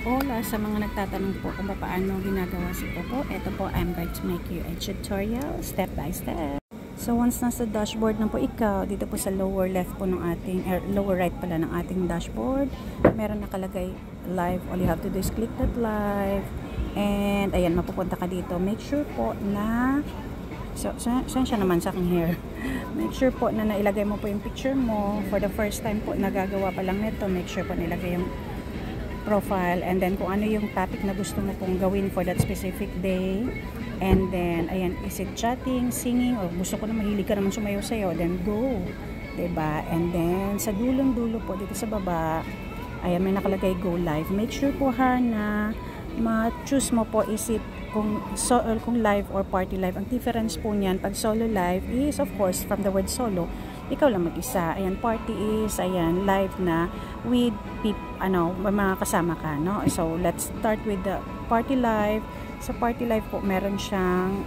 Hola sa mga nagtatanong po kung paano ginagawa si Popo. Ito po, I'm going to make you a tutorial step by step. So once nasa dashboard na po ikaw, dito po sa lower left po ng ating, lower right pala ng ating dashboard, meron nakalagay live. All you have to do is click that live. And ayan, mapupunta ka dito. Make sure po na, saan siya naman sa aking hair? Make sure po na nailagay mo po yung picture mo. For the first time po nagagawa pa lang nito, make sure po nilagay yung profile, and then kung ano yung topic na gusto mo pong gawin for that specific day. And then ayan, is it chatting, singing, or gusto ko na mahilig ka naman sumayaw sayo, then go, diba? And then sa dulong dulo po dito sa baba, ayan, may nakalagay go live. Make sure po ha na ma-choose mo po is it kung live or party live. Ang difference po niyan, pag solo live is of course from the word solo, ikaw lang mag-isa. Ayan, party is, ayan, live na with mga kasama ka, no? So, let's start with the party live. Sa party live po, meron siyang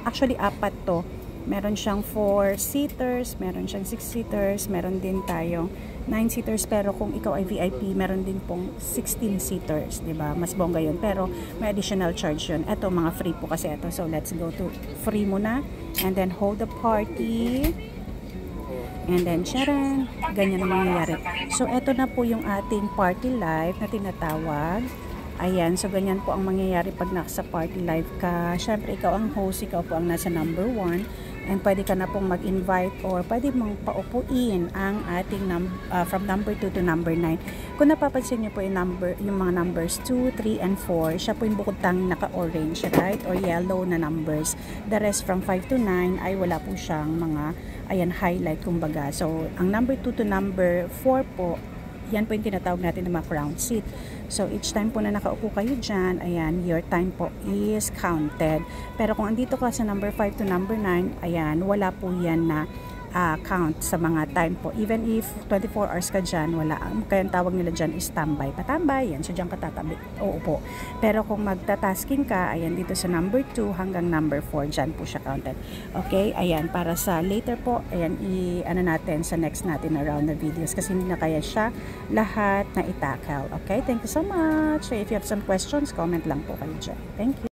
actually apat to. Meron siyang 4-seaters, meron siyang 6-seaters, meron din tayong 9-seaters, pero kung ikaw ay VIP, meron din pong 16-seaters, diba? Mas bongga yun, pero may additional charge yun. Ito, mga free po kasi ito. So, let's go to free muna. And then, hold the party. And then, charan, ganyan ang mangyayari. So, eto na po yung ating party live na tinatawag. Ayan, so ganyan po ang mangyayari pag nasa party live ka. Siyempre, ikaw ang host, ikaw po ang nasa number 1. And pwede ka na pong mag-invite or pwede mong paupuin ang ating from number 2 to number 9. Kung napapansin nyo po yung mga numbers 2, 3, and 4, siya po yung bukod tanging naka-orange, right? Or yellow na numbers. The rest from 5 to 9 ay wala po siyang mga, ayan, highlight kumbaga. So, ang number 2 to number 4 po, yan po yung tinatawag natin na mga crown seat. So, each time po na nakaupo kayo dyan, ayan, your time po is counted. Pero kung andito ka sa number 5 to number 9, ayan, wala po yan na count sa mga time po. Even if 24 hours ka dyan, wala. Kaya ang tawag nila dyan is standby. Patambay, yan. So, dyan ka tatabi. Oo po. Pero kung magta-tasking ka, ayan, dito sa number 2 hanggang number 4, dyan po siya counted. Okay? Ayan, para sa later po, ayan, ano natin sa next natin na round na videos kasi hindi na kaya siya lahat na itakal. Okay? Thank you so much. So, if you have some questions, comment lang po kayo dyan. Thank you.